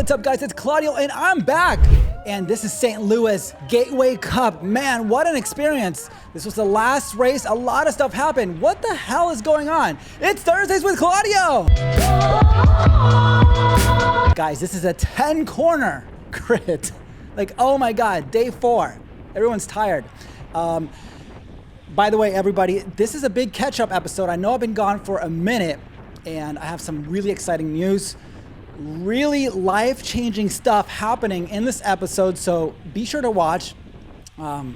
What's up, guys? It's Claudio, and I'm back. And this is St. Louis Gateway Cup. Man, what an experience. This was the last race. A lot of stuff happened. What the hell is going on? It's Thursdays with Claudio. Guys, this is a 10-corner crit. Like, oh my God, day 4. Everyone's tired. By the way, everybody, this is a big catch-up episode. I know I've been gone for a minute, and I have some really exciting news. Really life-changing stuff happening in this episode, so be sure to watch.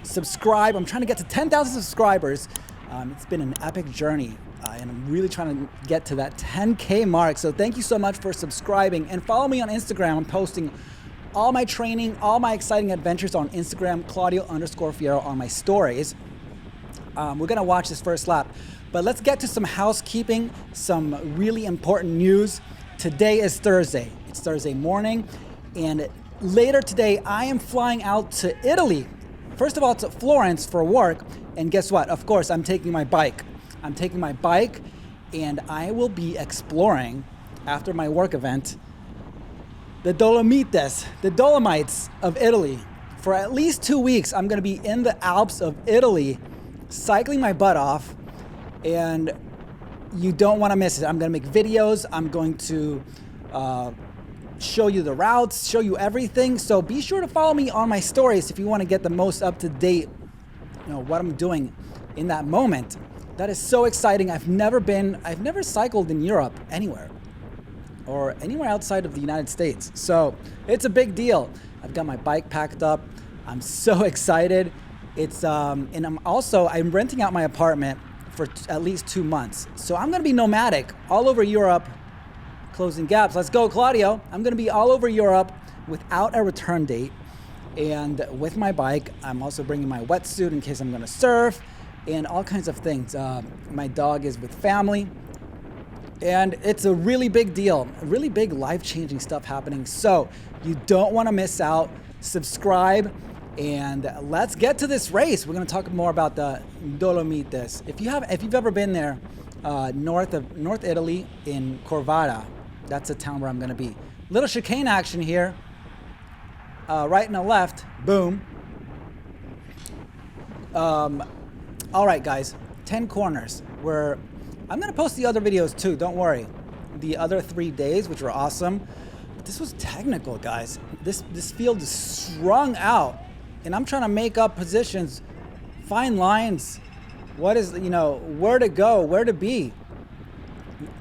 Subscribe. I'm trying to get to 10,000 subscribers. It's been an epic journey, and I'm really trying to get to that 10K mark. So thank you so much for subscribing, and follow me on Instagram. I'm posting all my training, all my exciting adventures on Instagram, Claudio_Fierro on my stories. We're gonna watch this first lap, but let's get to some housekeeping, some really important news. Today is Thursday. It's Thursday morning, and later today I am flying out to Italy. First of all, to Florence for work, and guess what? Of course, I'm taking my bike. I'm taking my bike, and I will be exploring, after my work event, the Dolomites of Italy. For at least 2 weeks, I'm gonna be in the Alps of Italy, cycling my butt off, and you don't want to miss it. I'm going to make videos. I'm going to show you the routes, show you everything. So be sure to follow me on my stories if you want to get the most up-to-date, what I'm doing in that moment. That is so exciting. I've never cycled in Europe anywhere or anywhere outside of the United States. So it's a big deal. I've got my bike packed up. I'm so excited. It's and I'm renting out my apartment for at least 2 months. So I'm gonna be nomadic all over Europe, closing gaps. Let's go, Claudio. I'm gonna be all over Europe without a return date and with my bike. I'm also bringing my wetsuit in case I'm gonna surf and all kinds of things. My dog is with family, and it's a really big deal, really big life-changing stuff happening. So you don't wanna miss out. Subscribe. And let's get to this race. We're going to talk more about the Dolomites. If you've ever been there, North Italy in Corvara, that's the town where I'm going to be. Little chicane action here. Right and a left. Boom. All right, guys. 10 corners. I'm going to post the other videos too. Don't worry. The other 3 days, which were awesome. But this was technical, guys. This field is strung out. And I'm trying to make up positions, find lines, where to go, where to be.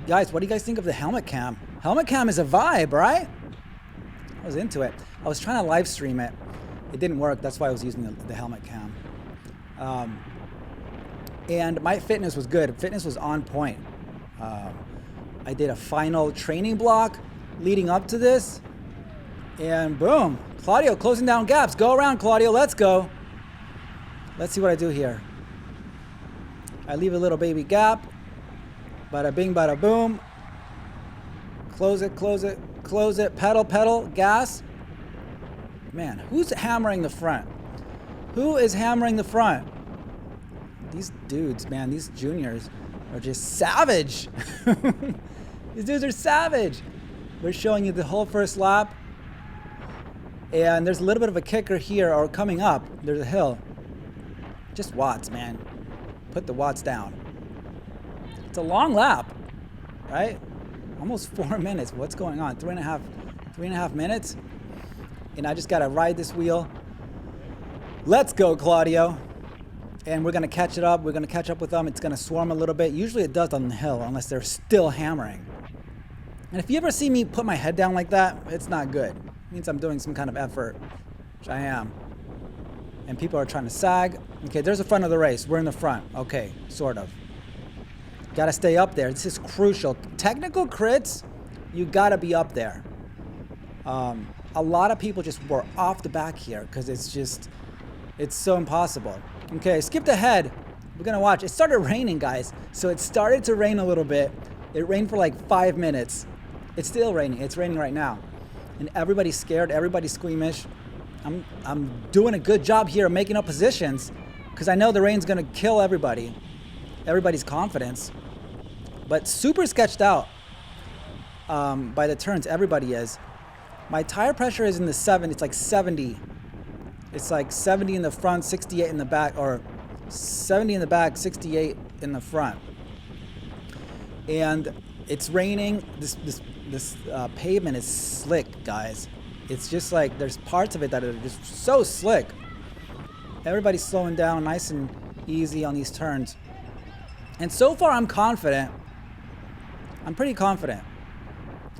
Guys, what do you guys think of the helmet cam? Helmet cam is a vibe, right? I was into it. I was trying to live stream it. It didn't work. That's why I was using the helmet cam. And my fitness was good. Fitness was on point. I did a final training block leading up to this. And boom, Claudio closing down gaps. Go around, Claudio, let's go. Let's see what I do here. I leave a little baby gap. Bada bing, bada boom. Close it, close it, close it. Pedal, pedal, gas. Man, who's hammering the front? Who is hammering the front? These dudes, man, these juniors are just savage. These dudes are savage. We're showing you the whole first lap. And there's a little bit of a kicker here, or coming up. There's a hill. Just watts, man. Put the watts down. It's a long lap, right? Almost 4 minutes. What's going on? Three and a half minutes. And I just gotta ride this wheel. Let's go, Claudio. And we're gonna catch it up. We're gonna catch up with them. It's gonna swarm a little bit. Usually it does on the hill, unless they're still hammering. And if you ever see me put my head down like that, it's not good. It means I'm doing some kind of effort, which I am. And people are trying to sag. Okay, there's the front of the race. We're in the front. Okay, sort of. Gotta stay up there. This is crucial. Technical crits, you gotta be up there. A lot of people just were off the back here because it's so impossible. Okay, skipped ahead. We're gonna watch. It started raining, guys. So it started to rain a little bit. It rained for like 5 minutes. It's still raining. It's raining right now. And everybody's scared, everybody's squeamish. I'm doing a good job here making up positions because I know the rain's gonna kill everybody's confidence. But super sketched out by the turns, everybody is. My tire pressure is in the 7. It's like 70. It's like 70 in the front, 68 in the back, or 70 in the back, 68 in the front. And it's raining. This pavement is slick, guys. It's just like there's parts of it that are just so slick. Everybody's slowing down nice and easy on these turns. And so far I'm confident. I'm pretty confident.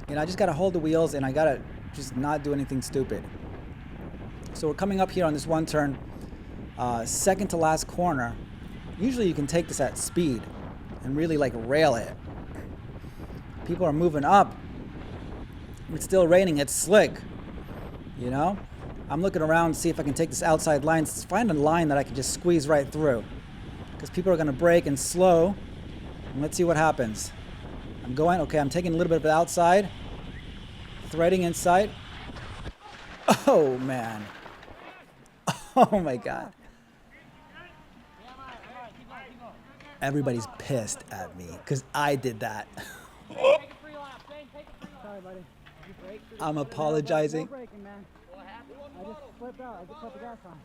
And I just got to hold the wheels and I got to just not do anything stupid. So we're coming up here on this one turn, second to last corner. Usually you can take this at speed and really like rail it. People are moving up. It's still raining. It's slick. You know? I'm looking around to see if I can take this outside line. Find a line that I can just squeeze right through. Because people are going to brake and slow. And let's see what happens. I'm going. Okay, I'm taking a little bit of the outside. Threading inside. Oh, man. Oh, my God. Everybody's pissed at me because I did that. Sorry, buddy. I'm apologizing. I just flipped out. I just put the gas on.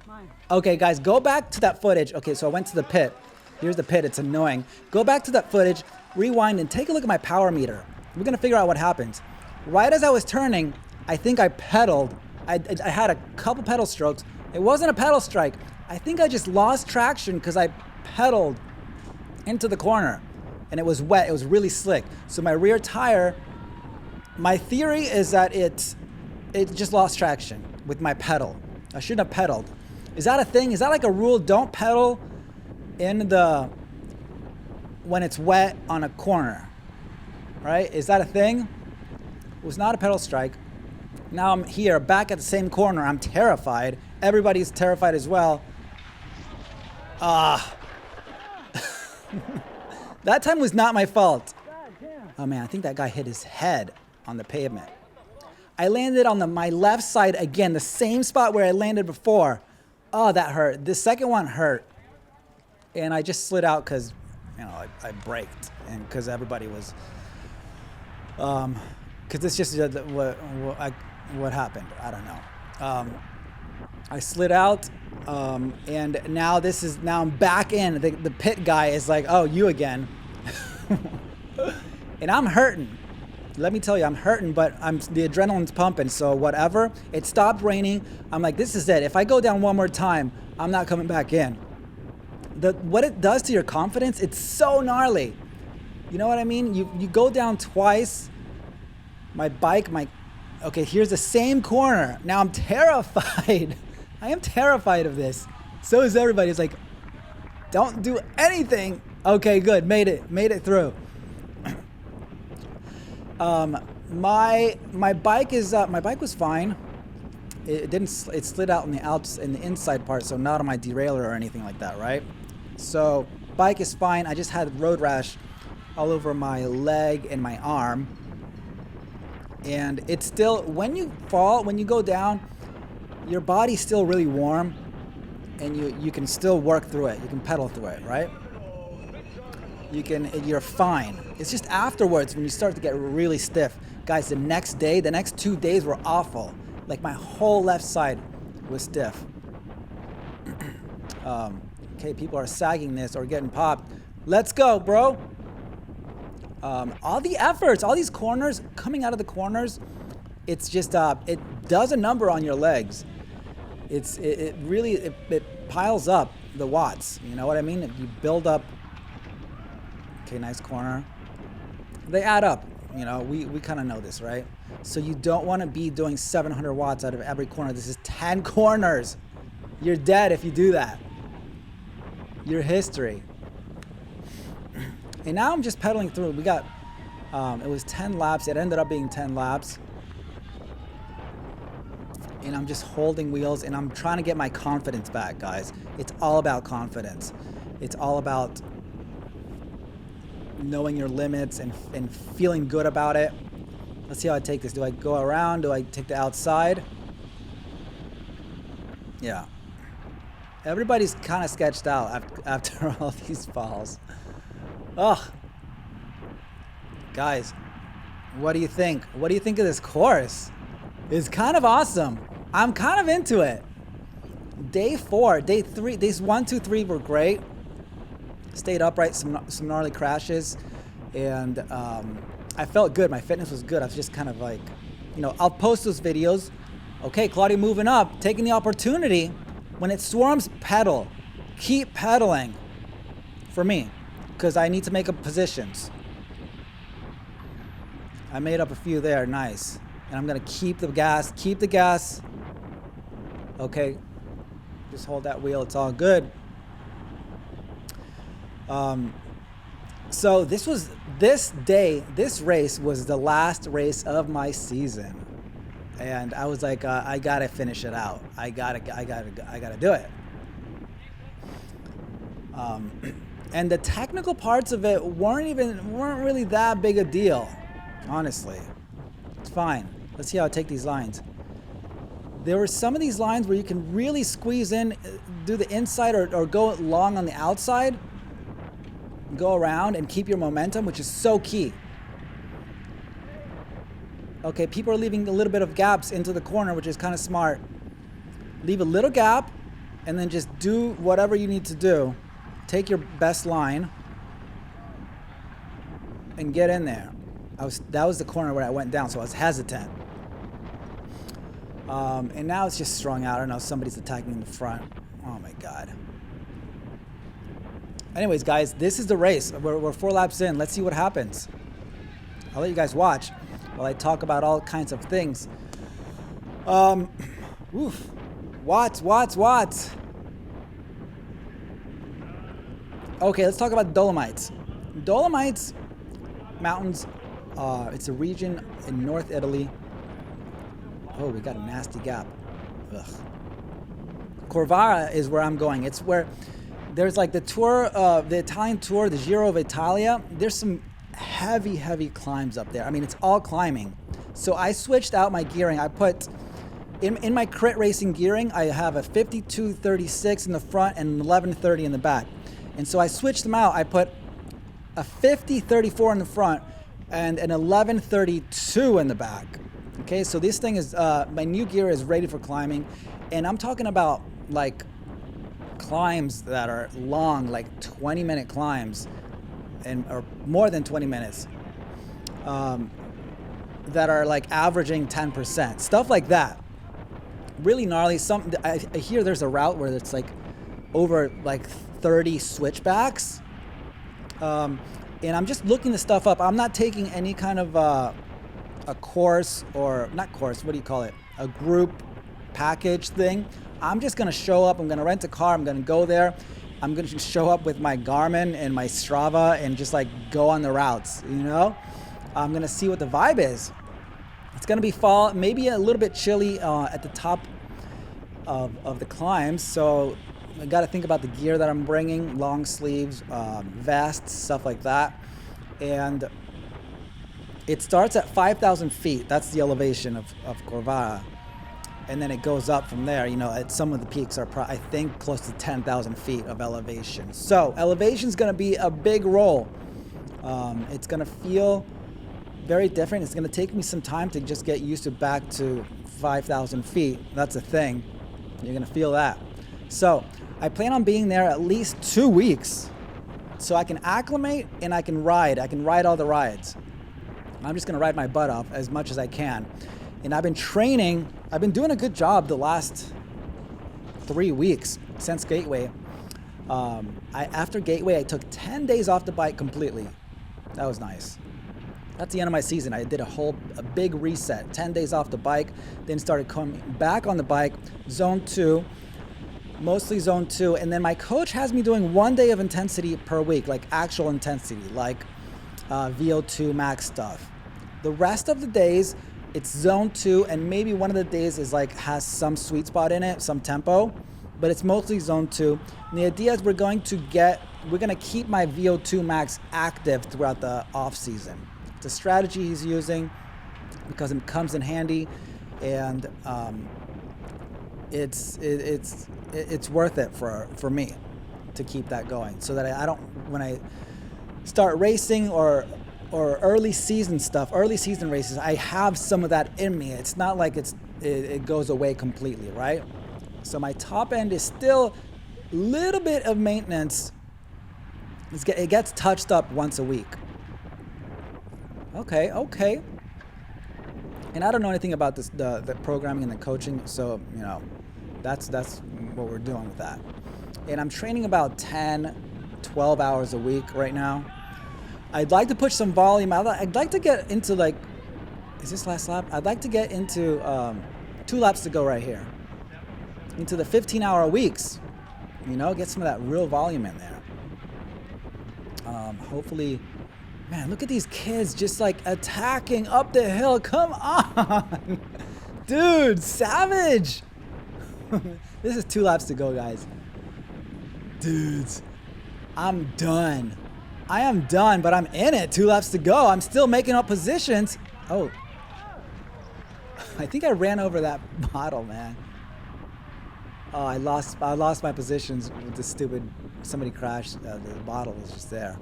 Mine. Okay, guys, go back to that footage. Okay, so I went to the pit. Here's the pit. It's annoying. Go back to that footage, rewind, and take a look at my power meter. We're going to figure out what happens. Right as I was turning, I think I pedaled. I had a couple pedal strokes. It wasn't a pedal strike. I think I just lost traction because I pedaled into the corner. And it was wet. It was really slick. So my rear tire, my theory is that it just lost traction with my pedal. I shouldn't have pedaled. Is that a thing? Is that like a rule? Don't pedal when it's wet on a corner, right? Is that a thing? It was not a pedal strike. Now I'm here, back at the same corner. I'm terrified. Everybody's terrified as well. That time was not my fault. Oh man, I think that guy hit his head on the pavement. I landed on my left side again, the same spot where I landed before. Oh, that hurt. The second one hurt. And I just slid out because, you know, I braked. And because everybody was, because it's just what happened. I don't know. I slid out, and now I'm back in. The pit guy is like, oh, you again. And I'm hurting. Let me tell you, I'm hurting, but the adrenaline's pumping, so whatever. It stopped raining. I'm like, this is it. If I go down one more time, I'm not coming back in. What it does to your confidence, it's so gnarly. You know what I mean? You go down twice. My bike, okay, here's the same corner. Now I'm terrified. I am terrified of this. So is everybody. It's like, don't do anything. Okay, good. Made it through. My bike was fine. It slid out in the inside part, so not on my derailleur or anything like that, right? So bike is fine. I just had road rash all over my leg and my arm. And it's still, when you fall, when you go down, your body's still really warm, and you can still work through it. You can pedal through it, right? You're fine. It's just afterwards when you start to get really stiff. Guys, the next 2 days were awful. Like my whole left side was stiff. Okay, people are sagging this or getting popped. Let's go, bro. All the efforts, all these corners, coming out of the corners, it's just, it does a number on your legs. It really piles up the watts. You know what I mean? If you build up, okay, nice corner. They add up. You know, we kind of know this, right? So you don't want to be doing 700 watts out of every corner. This is 10 corners. You're dead if you do that. You're history. And now I'm just pedaling through. We got, it was 10 laps. It ended up being 10 laps. And I'm just holding wheels and I'm trying to get my confidence back, guys. It's all about confidence. It's all about knowing your limits and feeling good about it. Let's see how I take this. Do I go around? Do I take the outside? Yeah. Everybody's kind of sketched out after all these falls. Ugh. Guys, What do you think? What do you think of this course? It's kind of awesome. I'm kind of into it. Day 4, day 3, days 1, 2, 3 were great. Stayed upright, some gnarly crashes, and I felt good. My fitness was good. I was just kind of like, I'll post those videos. Okay, Claudia moving up, taking the opportunity. When it swarms, pedal. Keep pedaling for me, because I need to make up positions. I made up a few there, nice. And I'm gonna keep the gas. Okay, just hold that wheel, it's all good. So this race was the last race of my season. And I was like, I gotta finish it out. I gotta do it. And the technical parts of it weren't really that big a deal, honestly. It's fine. Let's see how I take these lines. There were some of these lines where you can really squeeze in, do the inside or go long on the outside, go around and keep your momentum, which is so key. Okay, people are leaving a little bit of gaps into the corner, which is kind of smart. Leave a little gap and then just do whatever you need to do. Take your best line and get in there. That was the corner where I went down, so I was hesitant. And now it's just strung out. I don't know, somebody's attacking in the front. Oh my God. Anyways, guys, this is the race. We're 4 laps in. Let's see what happens. I'll let you guys watch while I talk about all kinds of things. Watts. Okay, let's talk about Dolomites. Dolomites Mountains, it's a region in North Italy. Oh, we got a nasty gap. Ugh. Corvara is where I'm going. It's where there's like the tour, the Italian tour, the Giro of Italia. There's some heavy climbs up there. I mean, it's all climbing. So I switched out my gearing. I put, in my crit racing gearing, I have a 5236 in the front and an 1130 in the back. And so I switched them out. I put a 5034 in the front and an 1132 in the back. Okay, so this thing is, my new gear is ready for climbing. And I'm talking about like climbs that are long, like 20-minute climbs, or more than 20 minutes, that are like averaging 10%, stuff like that. Really gnarly. I hear there's a route where it's like over like 30 switchbacks. And I'm just looking this stuff up. I'm not taking any kind of a course, or not course, what do you call it? A group package thing. I'm just gonna show up. I'm gonna rent a car. I'm gonna go there. I'm gonna show up with my Garmin and my Strava and just like go on the routes, I'm gonna see what the vibe is. It's gonna be fall, maybe a little bit chilly at the top of the climbs. So I gotta think about the gear that I'm bringing, long sleeves, vests, stuff like that. And it starts at 5,000 feet. That's the elevation of Corvara. And then it goes up from there. At some of the peaks are, I think, close to 10,000 feet of elevation. So elevation is going to be a big role. It's going to feel very different. It's going to take me some time to just get used to back to 5,000 feet. That's a thing. You're going to feel that. So I plan on being there at least 2 weeks so I can acclimate and I can ride. I can ride all the rides. I'm just going to ride my butt off as much as I can. And I've been training. I've been doing a good job the last 3 weeks since Gateway. After Gateway, I took 10 days off the bike completely. That was nice. That's the end of my season. I did a big reset. 10 days off the bike, then started coming back on the bike, zone 2, mostly zone 2. And then my coach has me doing 1 day of intensity per week, like actual intensity, like VO2 max stuff. The rest of the days, it's zone 2, and maybe one of the days is has some sweet spot in it, some tempo, but it's mostly zone 2. And the idea is we're going to keep my VO2 max active throughout the off season. It's a strategy he's using because it comes in handy, and it's worth it for me to keep that going, so that I don't, when I start racing or or early season stuff, early season races, I have some of that in me. It's not like it goes away completely, right? So my top end is still a little bit of maintenance. It gets touched up once a week. Okay. And I don't know anything about this, the programming and the coaching, so you know, that's what we're doing with that. And I'm training about 10, 12 hours a week right now. I'd like to push some volume. I'd like to get into like, is this last lap? I'd like to get into 2 laps to go right here. Into the 15-hour weeks. You know, get some of that real volume in there. Hopefully, man, look at these kids just like attacking up the hill. Come on. Dude, savage. This is 2 laps to go, guys. Dudes, I'm done. I am done, but I'm in it. 2 laps to go. I'm still making up positions. Oh. I think I ran over that bottle, man. Oh, I lost my positions with the stupid, somebody crashed. The bottle was just there.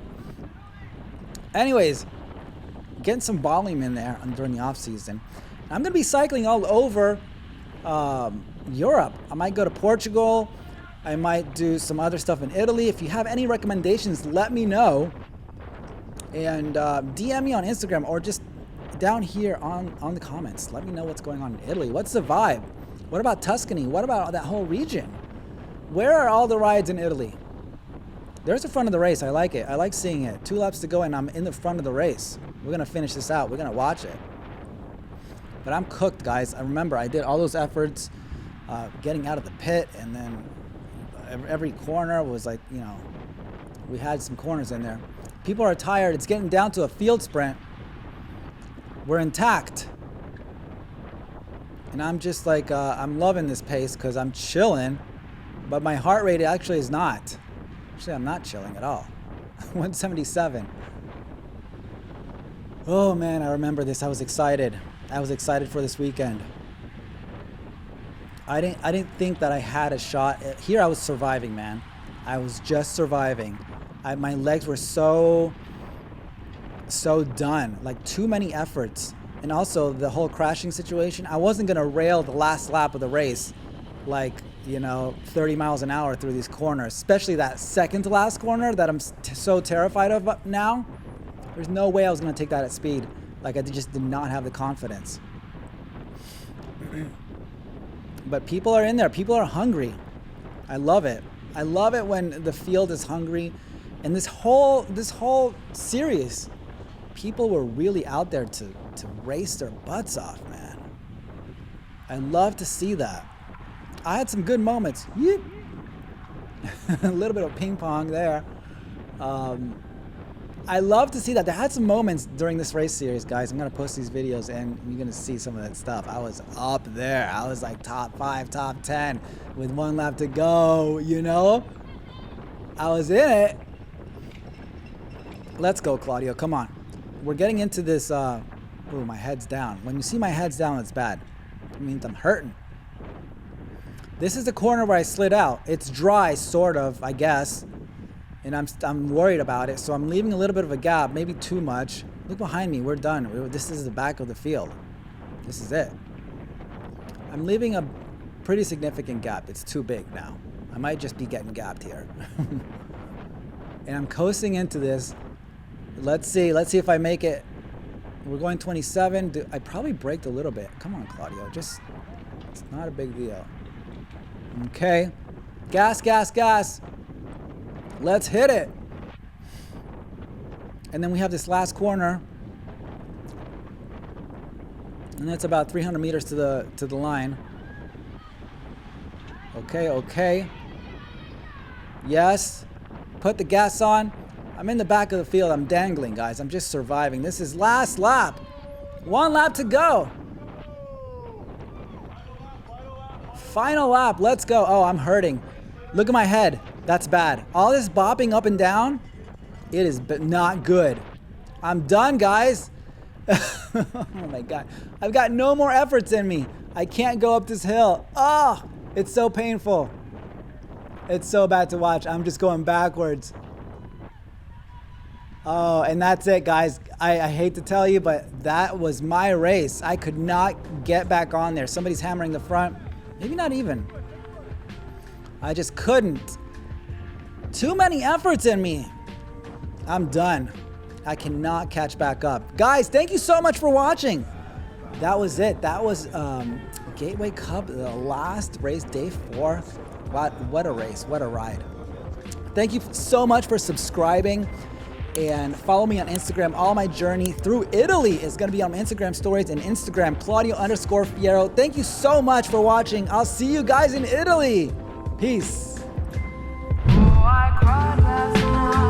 Anyways, getting some volume in there during the off season. I'm going to be cycling all over Europe. I might go to Portugal. I might do some other stuff in Italy. If you have any recommendations, let me know. And DM me on Instagram or just down here on the comments. Let me know what's going on in Italy. What's the vibe? What about Tuscany? What about that whole region? Where are all the rides in Italy? There's the front of the race. I like it. I like seeing it. 2 laps to go and I'm in the front of the race. We're going to finish this out. We're going to watch it. But I'm cooked, guys. I remember I did all those efforts getting out of the pit, and then every corner was like, you know, we had some corners in there. People are tired. It's getting down to a field sprint. We're intact. And I'm just like, I'm loving this pace because I'm chilling, but my heart rate actually is not. Actually, I'm not chilling at all. 177. Oh man, I remember this. I was excited. I was excited for this weekend. I didn't think that I had a shot. Here I was surviving, man. I was just surviving. My legs were so done. Like too many efforts. And also the whole crashing situation. I wasn't going to rail the last lap of the race like, you know, 30 miles an hour through these corners. Especially that second to last corner that I'm so terrified of now. There's no way I was going to take that at speed. Like I just did not have the confidence. But people are in there. People are hungry. I love it. I love it when the field is hungry. And this whole series, people were really out there to race their butts off, man. I love to see that. I had some good moments. A little bit of ping pong there. I love to see that. There had some moments during this race series, guys. I'm going to post these videos and you're going to see some of that stuff. I was up there. I was like top 5, top 10 with 1 lap to go, you know? I was in it. Let's go, Claudio. Come on. We're getting into this. Ooh, my head's down. When you see my head's down, it's bad. It means I'm hurting. This is the corner where I slid out. It's dry, sort of, I guess. And I'm worried about it, so I'm leaving a little bit of a gap, maybe too much. Look behind me, we're done. This is the back of the field. This is it. I'm leaving a pretty significant gap. It's too big now. I might just be getting gapped here. And I'm coasting into this. Let's see if I make it. We're going 27. I probably braked a little bit. Come on, Claudio, it's not a big deal. Okay, gas, gas, gas. Let's hit it. And then we have this last corner. And that's about 300 meters to the line. Okay. Yes. Put the gas on. I'm in the back of the field. I'm dangling, guys. I'm just surviving. This is last lap. 1 lap to go. Final lap. Let's go. Oh, I'm hurting. Look at my head. That's bad. All this bopping up and down, it is not good. I'm done, guys. Oh my God. I've got no more efforts in me. I can't go up this hill. Oh, it's so painful. It's so bad to watch. I'm just going backwards. Oh, and that's it, guys. I hate to tell you, but that was my race. I could not get back on there. Somebody's hammering the front. Maybe not even. I just couldn't. Too many efforts in me. I'm done. I cannot catch back up. Guys, thank you so much for watching. That was it. That was Gateway Cup, the last race, day 4. What a race. What a ride. Thank you so much for subscribing. And follow me on Instagram. All my journey through Italy is going to be on my Instagram stories and Instagram, Claudio_Fiero. Thank you so much for watching. I'll see you guys in Italy. Peace. Oh, I cried last night.